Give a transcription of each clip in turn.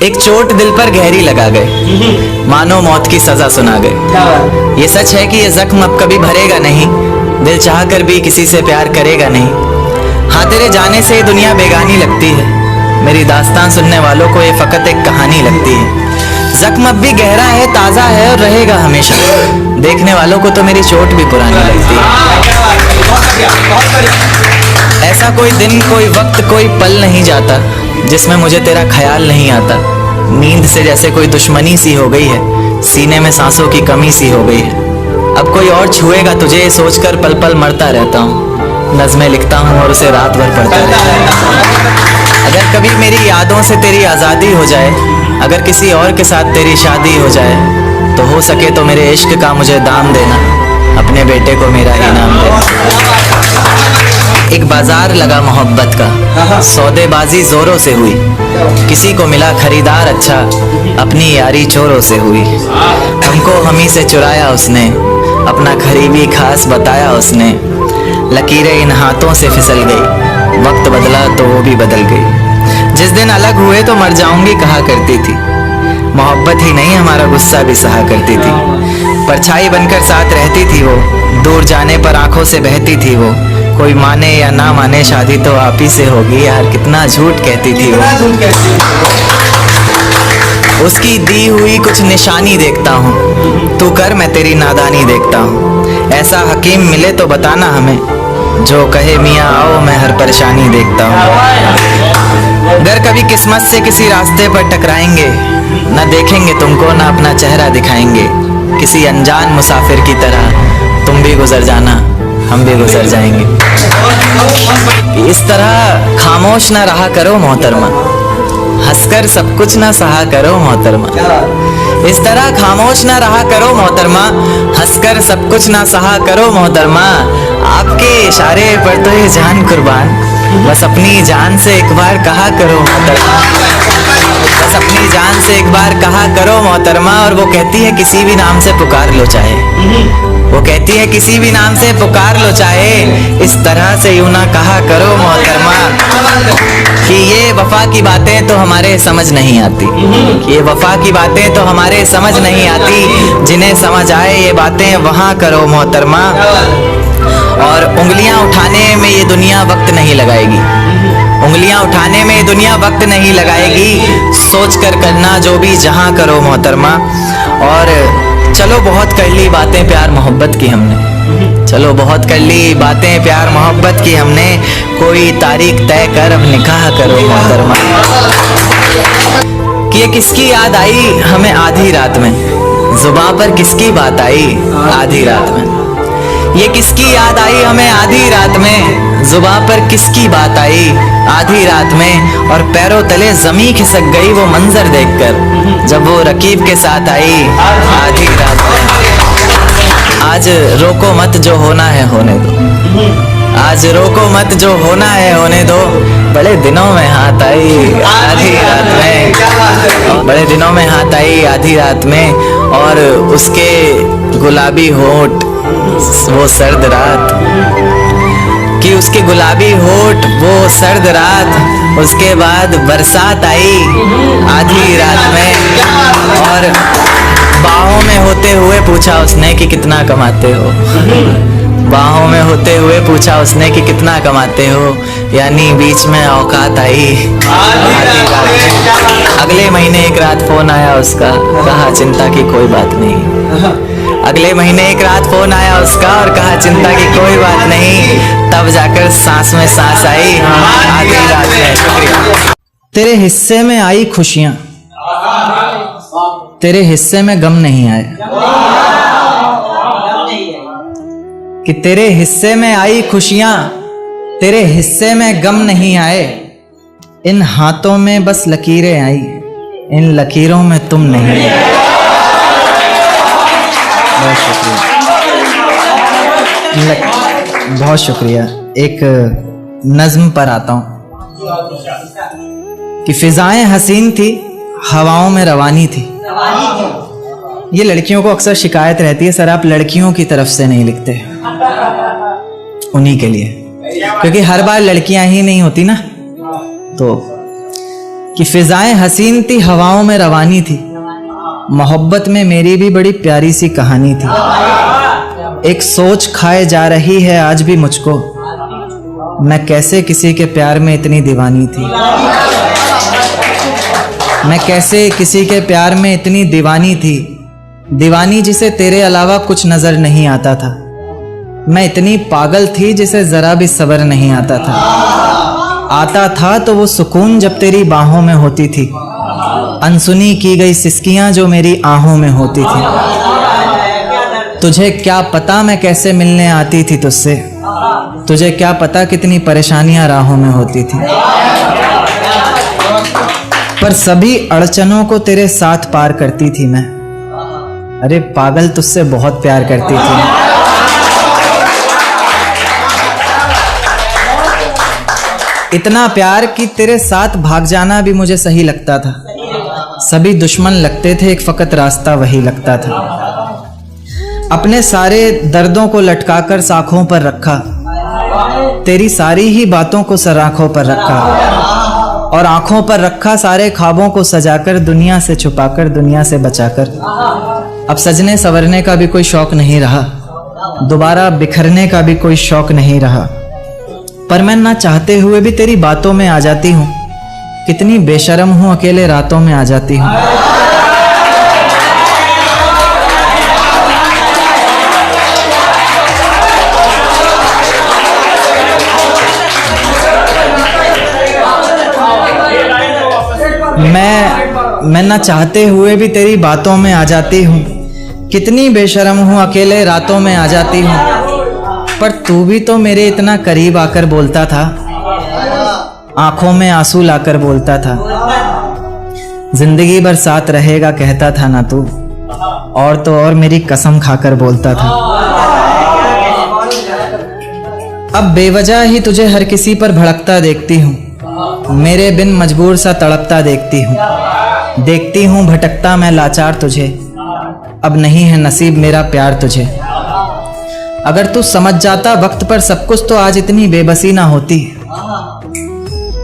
एक चोट दिल पर गहरी लगा गए, मानो मौत की सजा सुना गए। ये सच है कि ये जख्म अब कभी भरेगा नहीं, दिल चाह कर भी किसी से प्यार करेगा नहीं। हाँ, तेरे जाने से ये दुनिया बेगानी लगती है, मेरी दास्तान सुनने वालों को ये फकत एक कहानी लगती है। जख्म अब भी गहरा है, ताज़ा है और रहेगा हमेशा, देखने वालों को तो मेरी चोट भी पुरानी लगती है। ऐसा कोई दिन, कोई वक्त, कोई पल नहीं जाता जिसमें मुझे तेरा ख्याल नहीं आता। नींद से जैसे कोई दुश्मनी सी हो गई है, सीने में सांसों की कमी सी हो गई है। अब कोई और छुएगा तुझे सोचकर पल पल मरता रहता हूँ, नज़में लिखता हूँ और उसे रात भर पढ़ता रहता हूँ। अगर कभी मेरी यादों से तेरी आज़ादी हो जाए, अगर किसी और के साथ तेरी शादी हो जाए, तो हो सके तो मेरे इश्क का मुझे दाम देना, अपने बेटे को मेरा इनाम देना। एक बाजार लगा मोहब्बत का, सौदेबाजी जोरों से हुई, किसी को मिला खरीदार अच्छा, अपनी यारी चोरों से हुई। हमको हमी से चुराया उसने, अपना करीबी खास बताया उसने। लकीरें इन हाथों से फिसल गई, वक्त बदला तो वो भी बदल गई। जिस दिन अलग हुए तो मर जाऊंगी कहा करती थी, मोहब्बत ही नहीं हमारा गुस्सा भी सहा करती थी। परछाई बनकर साथ रहती थी वो, दूर जाने पर आंखों से बहती थी वो। कोई माने या ना माने शादी तो आप ही से होगी यार, कितना झूठ कहती थी वो। उसकी दी हुई कुछ निशानी देखता हूँ, तू कर मैं तेरी नादानी देखता हूँ। ऐसा हकीम मिले तो बताना हमें, जो कहे मियाँ आओ मैं हर परेशानी देखता हूँ। अगर कभी किस्मत से किसी रास्ते पर टकराएंगे, न देखेंगे तुमको ना अपना चेहरा दिखाएंगे। किसी अनजान मुसाफिर की तरह तुम भी गुजर जाना, हम भी गुजर जाएंगे। इस तरह खामोश ना रहा करो मोहतरमा, हंसकर सब कुछ ना सहा करो मोहतरमा। इस तरह खामोश ना रहा करो मोहतरमा, हंसकर सब कुछ ना सहा करो मोहतरमा। आपके इशारे पर तो ये जान कुर्बान, बस अपनी जान से एक बार कहा करो मोहतरमा, बस अपनी जान से एक बार कहा करो मोहतरमा। और वो कहती है किसी भी नाम से पुकार लो चाहे, वो कहती है किसी भी नाम से पुकार लो चाहे, इस तरह से यूं ना कहा करो मोहतरमा। कि ये वफा की बातें तो हमारे समझ नहीं आती, कि ये वफा की बातें तो हमारे समझ नहीं आती। जिन्हें समझ आए ये बातें वहाँ करो मोहतरमा। और उंगलियां उठाने में ये दुनिया वक्त नहीं लगाएगी, उंगलियां उठाने में ये दुनिया वक्त नहीं लगाएगी। सोच कर करना जो भी जहां करो मोहतरमा। और चलो बहुत कर ली बातें प्यार मोहब्बत की हमने, चलो बहुत कर ली बातें प्यार मोहब्बत की हमने। कोई तारीख तय कर अब निकाह करो मोहतरमा। कि ये किसकी याद आई हमें आधी रात में, जुबां पर किसकी बात आई आधी रात में। ये किसकी याद आई हमें आधी रात में, जुबां पर किसकी बात आई आधी रात में। और पैरों तले जमी खिसक गई वो मंजर देखकर, जब वो रकीब के साथ आई आधी रात में। आज रोको मत जो होना है होने दो, आज रोको मत जो होना है होने दो। बड़े दिनों में हाथ आई आधी रात में, बड़े दिनों में हाथ आई आधी रात में। और उसके गुलाबी होठ वो सर्द रात, कि उसके गुलाबी होठ वो सर्द रात। उसके बाद बरसात आई आधी रात में, और बाहों में होते हुए पूछा उसने कि कितना कमाते हो, बाहों में होते हुए पूछा उसने कि कितना कमाते हो। यानी बीच में औकात आई आधी रात में। अगले महीने एक रात फोन आया उसका, कहा चिंता की कोई बात नहीं। अगले महीने एक रात फोन आया उसका और कहा चिंता की कोई बात नहीं। तब जाकर सांस में सांस आई आधी रात में। शुक्रिया। तेरे हिस्से में आई खुशियां, तेरे हिस्से में गम नहीं आया। कि तेरे हिस्से में आई खुशियां, तेरे हिस्से में गम नहीं आए। इन हाथों में बस लकीरें आई, इन लकीरों में तुम नहीं आए। बहुत शुक्रिया, बहुत शुक्रिया। एक नज्म पर आता हूँ कि फिजाएं हसीन थी, हवाओं में रवानी थी। ये लड़कियों को अक्सर शिकायत रहती है, सर आप लड़कियों की तरफ से नहीं लिखते। उन्हीं के लिए, क्योंकि हर बार लड़कियां ही नहीं होती ना। तो कि फिजाएं हसीन थी हवाओं में रवानी थी, मोहब्बत में मेरी भी बड़ी प्यारी सी कहानी थी। एक सोच खाए जा रही है आज भी मुझको, मैं कैसे किसी के प्यार में इतनी दीवानी थी। मैं कैसे किसी के प्यार में इतनी दीवानी थी, दीवानी जिसे तेरे अलावा कुछ नजर नहीं आता था। मैं इतनी पागल थी जिसे जरा भी सब्र नहीं आता था तो वो सुकून जब तेरी बाहों में होती थी, अनसुनी की गई सिसकियां जो मेरी आहों में होती थी। तुझे क्या पता मैं कैसे मिलने आती थी तुझसे, तुझे क्या पता कितनी परेशानियां राहों में होती थी। पर सभी अड़चनों को तेरे साथ पार करती थी मैं। अरे पागल, तुझसे बहुत प्यार करती थी। इतना प्यार कि तेरे साथ भाग जाना भी मुझे सही लगता था। सभी दुश्मन लगते थे, एक फकत रास्ता वही लगता था। अपने सारे दर्दों को लटकाकर साखों पर रखा, तेरी सारी ही बातों को सराखों पर रखा, और आंखों पर रखा सारे ख्वाबों को सजाकर, दुनिया से छुपाकर, दुनिया से बचाकर। अब सजने संवरने का भी कोई शौक नहीं रहा, दोबारा बिखरने का भी कोई शौक नहीं रहा। पर मैं ना चाहते हुए भी तेरी बातों में आ जाती हूँ। कितनी बेशर्म हूँ, अकेले रातों में आ जाती हूँ। मैं ना चाहते हुए भी तेरी बातों में आ जाती हूँ। कितनी बेशर्म हूँ, अकेले रातों में आ जाती हूँ। पर तू भी तो मेरे इतना करीब आकर बोलता था, आंखों में आंसू लाकर बोलता था, जिंदगी भर साथ रहेगा कहता था ना तू, और तो और मेरी कसम खाकर बोलता था। अब बेवजह ही तुझे हर किसी पर भड़कता देखती हूँ, मेरे बिन मजबूर सा तड़पता देखती हूँ भटकता मैं लाचार तुझे। अब नहीं है नसीब मेरा प्यार तुझे। अगर तू समझ जाता वक्त पर सब कुछ तो आज इतनी बेबसी ना होती।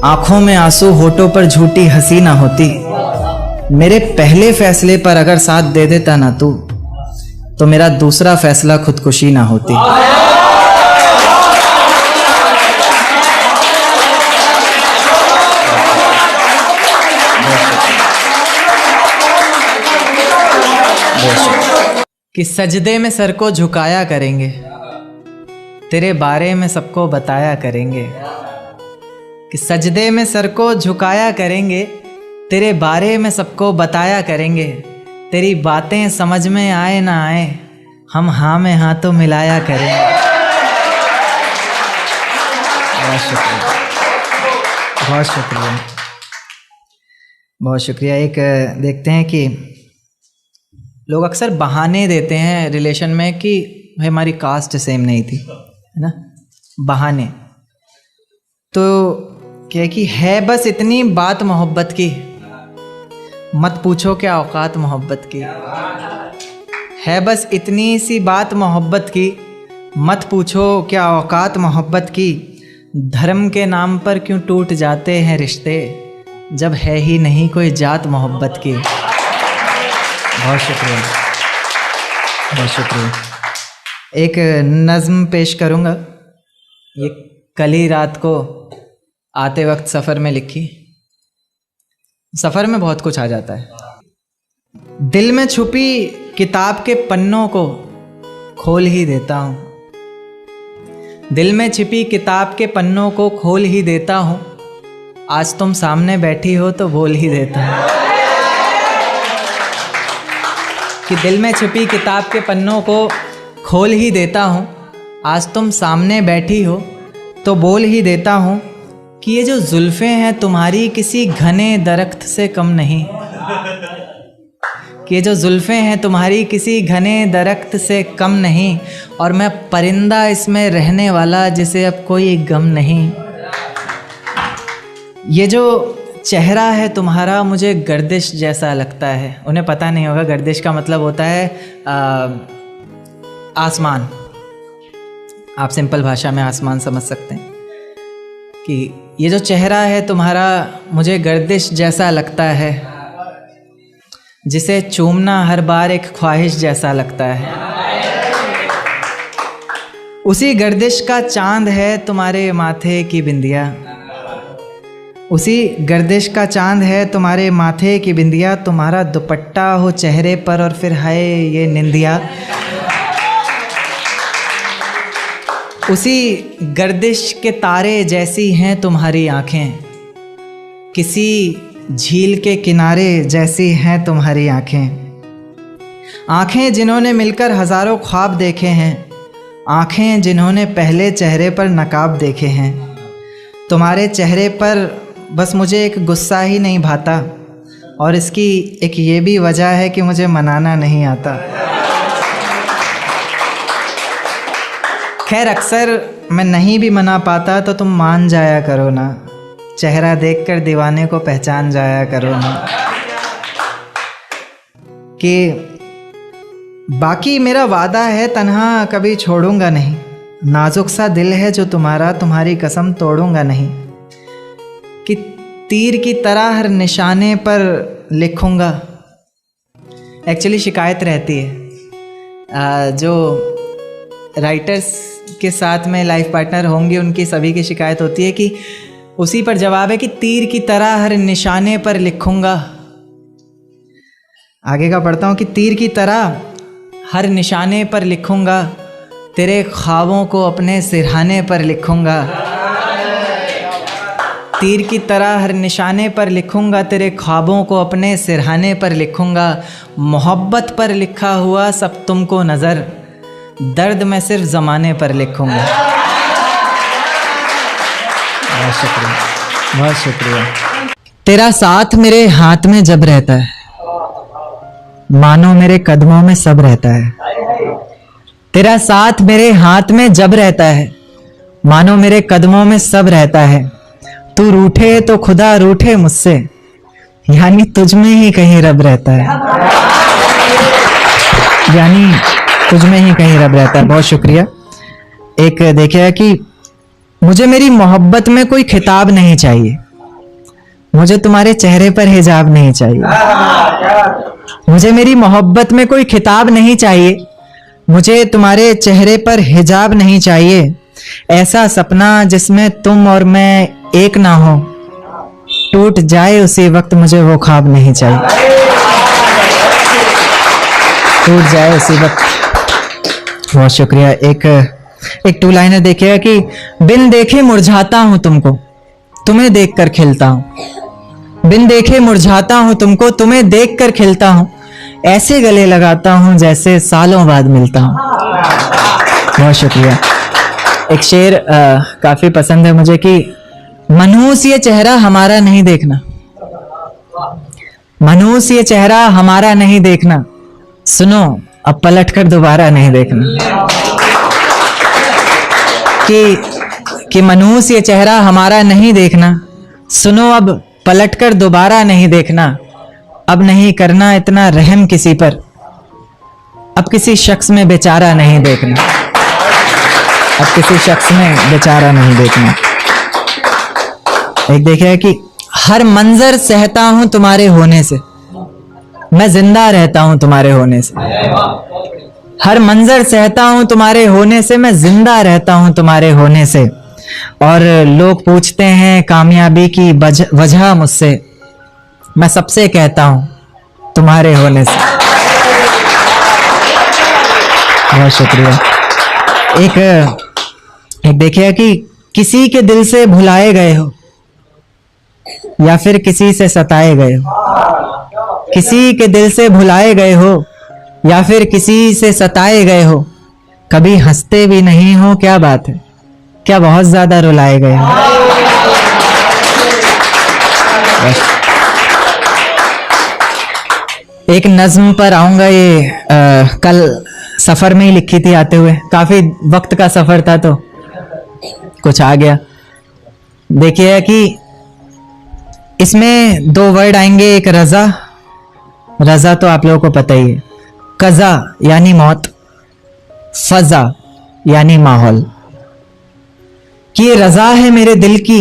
आंखों में आंसू, होठों पर झूठी हंसी ना होती। मेरे पहले फैसले पर अगर साथ दे देता ना तू, तो मेरा दूसरा फैसला खुदकुशी ना होती। कि सजदे में सर को झुकाया करेंगे, तेरे बारे में सबको बताया करेंगे। कि सजदे में सर को झुकाया करेंगे, तेरे बारे में सबको बताया करेंगे। तेरी बातें समझ में आए ना आए, हम हाँ में हाँ तो मिलाया करेंगे। बहुत शुक्रिया, बहुत शुक्रिया, बहुत शुक्रिया। एक देखते हैं कि लोग अक्सर बहाने देते हैं रिलेशन में कि भाई हमारी कास्ट सेम नहीं थी, है ना, बहाने। तो क्या कि है बस इतनी बात मोहब्बत की, मत पूछो क्या औकात मोहब्बत की। है बस इतनी सी बात मोहब्बत की, मत पूछो क्या औकात मोहब्बत की। धर्म के नाम पर क्यों टूट जाते हैं रिश्ते, जब है ही नहीं कोई जात मोहब्बत की। बहुत शुक्रिया, बहुत शुक्रिया। एक नज़्म पेश करूँगा, ये कल ही रात को आते वक्त सफ़र में लिखी। सफ़र में बहुत कुछ आ जाता है। दिल में छुपी किताब के पन्नों को खोल ही देता हूँ, दिल में छिपी किताब के पन्नों को खोल ही देता हूँ। आज तुम सामने बैठी हो तो बोल ही देता हूँ। कि दिल में छिपी किताब के पन्नों को खोल ही देता हूँ, आज तुम सामने बैठी हो तो बोल ही देता हूँ। कि ये जो जुल्फ़ें हैं तुम्हारी किसी घने दरख्त से कम नहीं, कि ये जो जुल्फ़ें हैं तुम्हारी किसी घने दरख्त से कम नहीं, और मैं परिंदा इसमें रहने वाला जिसे अब कोई गम नहीं। ये जो चेहरा है तुम्हारा मुझे गर्दिश जैसा लगता है। उन्हें पता नहीं होगा, गर्दिश का मतलब होता है आसमान। आप सिंपल भाषा में आसमान समझ सकते हैं। कि ये जो चेहरा है तुम्हारा मुझे गर्दिश जैसा लगता है, जिसे चूमना हर बार एक ख्वाहिश जैसा लगता है। उसी गर्दिश का चांद है तुम्हारे माथे की बिंदिया, उसी गर्दिश का चांद है तुम्हारे माथे की बिंदिया। तुम्हारा दुपट्टा हो चेहरे पर और फिर हाय ये निंदिया। उसी गर्दिश के तारे जैसी हैं तुम्हारी आँखें, किसी झील के किनारे जैसी हैं तुम्हारी आँखें। आँखें जिन्होंने मिलकर हज़ारों ख्वाब देखे हैं, आँखें जिन्होंने पहले चेहरे पर नकाब देखे हैं। तुम्हारे चेहरे पर बस मुझे एक गुस्सा ही नहीं भाता, और इसकी एक ये भी वजह है कि मुझे मनाना नहीं आता। खैर अक्सर मैं नहीं भी मना पाता तो तुम मान जाया करो ना, चेहरा देखकर दीवाने को पहचान जाया करो ना। कि बाकी मेरा वादा है तन्हा कभी छोड़ूंगा नहीं, नाजुक सा दिल है जो तुम्हारा, तुम्हारी कसम तोड़ूंगा नहीं। कि तीर की तरह हर निशाने पर लिखूंगा। एक्चुअली शिकायत रहती है, जो राइटर्स के साथ में लाइफ पार्टनर होंगे उनकी सभी की शिकायत होती है कि उसी पर जवाब है कि तीर की तरह हर निशाने पर लिखूंगा। आगे का पढ़ता हूँ कि तीर की तरह हर निशाने पर लिखूंगा, तेरे ख्वाबों को अपने सिरहाने पर लिखूंगा। तीर की तरह हर निशाने पर लिखूंगा, तेरे ख्वाबों को अपने सिरहाने पर लिखूंगा। मोहब्बत पर लिखा हुआ सब तुमको नज़र, दर्द मैं सिर्फ ज़माने पर लिखूंगा। बहुत शुक्रिया, बहुत शुक्रिया। तेरा साथ मेरे हाथ में जब रहता है, मानो मेरे कदमों में सब रहता है। तेरा साथ मेरे हाथ में जब रहता है, मानो मेरे कदमों में सब रहता है। तू रूठे तो खुदा रूठे मुझसे, यानी तुझ में ही कहीं रब रहता है, यानी तुझ में ही कहीं रब रहता है। बहुत शुक्रिया। एक देखिए कि मुझे मेरी मोहब्बत में कोई खिताब नहीं चाहिए, मुझे तुम्हारे चेहरे पर हिजाब नहीं चाहिए। मुझे मेरी मोहब्बत में कोई खिताब नहीं चाहिए, मुझे तुम्हारे चेहरे पर हिजाब नहीं चाहिए। ऐसा सपना जिसमें तुम और मैं एक ना हो, टूट जाए उसी वक्त मुझे वो ख्वाब नहीं चाहिए, टूट जाए उसी वक्त। बहुत शुक्रिया। एक टू लाइनर देखिएगा कि बिन देखे मुरझाता हूं तुमको, तुम्हें देखकर खिलता हूं। बिन देखे मुरझाता हूं तुमको, तुम्हें देखकर खिलता हूं। ऐसे गले लगाता हूं जैसे सालों बाद मिलता हूं। बहुत शुक्रिया। एक शेर काफी पसंद है मुझे कि मनहूस ये चेहरा हमारा नहीं देखना, मनहूस ये चेहरा हमारा नहीं देखना, सुनो अब पलट कर दोबारा नहीं देखना। कि मनहूस ये चेहरा हमारा नहीं देखना, सुनो अब पलट कर दोबारा नहीं देखना। अब नहीं करना इतना रहम किसी पर, अब किसी शख्स में बेचारा नहीं देखना, अब किसी शख्स में बेचारा नहीं देखना। एक देखिए कि हर मंजर सहता हूं तुम्हारे होने से, मैं जिंदा रहता हूं तुम्हारे होने से। हर मंजर सहता हूं तुम्हारे होने से, मैं जिंदा रहता हूं तुम्हारे होने से। और लोग पूछते हैं कामयाबी की वजह मुझसे, मैं सबसे कहता हूं तुम्हारे होने से। बहुत शुक्रिया। एक देखिए कि किसी के दिल से भुलाए गए हो या फिर किसी से सताए गए हो, किसी के दिल से भुलाए गए हो या फिर किसी से सताए गए हो, कभी हंसते भी नहीं हो, क्या बात है, क्या बहुत ज्यादा रुलाए गए हो। एक नज्म पर आऊंगा, ये कल सफर में ही लिखी थी आते हुए, काफी वक्त का सफर था तो कुछ आ गया। देखिए कि इसमें दो वर्ड आएंगे, एक रजा, रजा तो आप लोगों को पता ही है, कजा यानी मौत, फजा यानी माहौल। कि ये रजा है मेरे दिल की,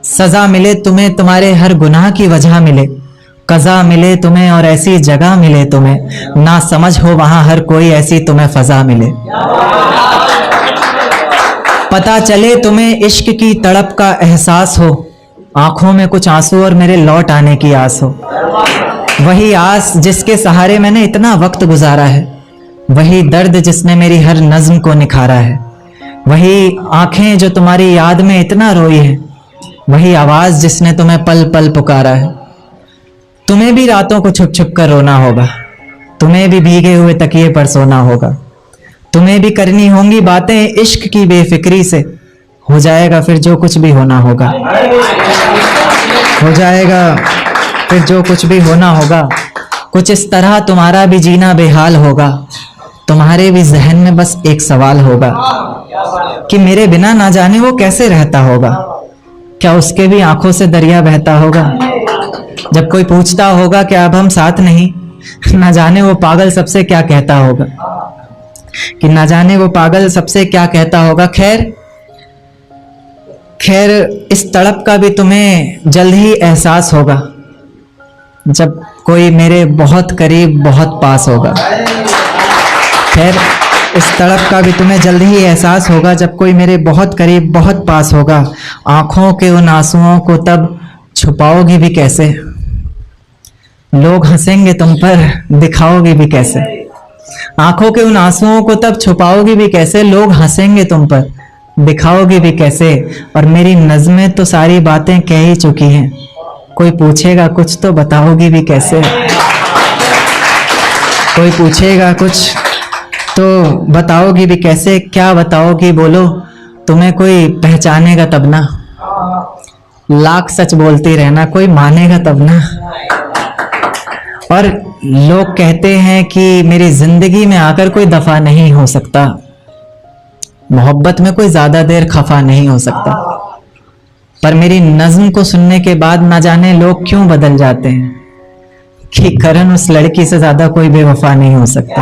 सजा मिले तुम्हें तुम्हारे हर गुनाह की वजह मिले, कज़ा मिले तुम्हें और ऐसी जगह मिले तुम्हें, ना समझ हो वहां हर कोई ऐसी तुम्हें फजा मिले। पता चले तुम्हें इश्क की तड़प का एहसास हो, आंखों में कुछ आंसू और मेरे लौट आने की आस हो। वही आस जिसके सहारे मैंने इतना वक्त गुजारा है, वही दर्द जिसने मेरी हर नज्म को निखारा है, वही आंखें जो तुम्हारी याद में इतना रोई है, वही आवाज जिसने तुम्हें पल पल पुकारा है। तुम्हें भी रातों को छुप छुप कर रोना होगा, तुम्हें भी भीगे हुए तकिए पर सोना होगा, तुम्हें भी करनी होंगी बातें इश्क की बेफिक्री से, हो जाएगा फिर जो कुछ भी होना होगा, हो जाएगा फिर जो कुछ भी होना होगा। कुछ इस तरह तुम्हारा भी जीना बेहाल होगा, तुम्हारे भी जहन में बस एक सवाल होगा कि मेरे बिना ना जाने वो कैसे रहता होगा, क्या उसके भी आंखों से दरिया बहता होगा। जब कोई पूछता होगा कि अब हम साथ नहीं, ना जाने वो पागल सबसे क्या कहता होगा, कि ना जाने वो पागल सबसे क्या कहता होगा। खैर इस तड़प का भी तुम्हें जल्द ही एहसास होगा, जब कोई मेरे बहुत करीब बहुत पास होगा। खैर इस तड़प का भी तुम्हें जल्द ही एहसास होगा, जब कोई मेरे बहुत करीब बहुत पास होगा। आंखों के उन आंसुओं को तब छुपाओगी भी कैसे, लोग हंसेंगे तुम पर दिखाओगी भी कैसे। आंखों के उन आंसुओं को तब छुपाओगी भी कैसे, लोग हंसेंगे तुम पर दिखाओगी भी कैसे। और मेरी नज़में तो सारी बातें कह ही चुकी हैं, कोई पूछेगा कुछ तो बताओगी भी कैसे। कोई पूछेगा कुछ तो बताओगी भी कैसे, क्या बताओगी बोलो, तुम्हें कोई पहचानेगा तब ना। लाख सच बोलती रहना, कोई मानेगा तब ना। और लोग कहते हैं कि मेरी जिंदगी में आकर कोई दफा नहीं हो सकता, मोहब्बत में कोई ज्यादा देर खफा नहीं हो सकता। पर मेरी नज्म को सुनने के बाद ना जाने लोग क्यों बदल जाते हैं, कि करण उस लड़की से ज्यादा कोई बेवफा नहीं हो सकता।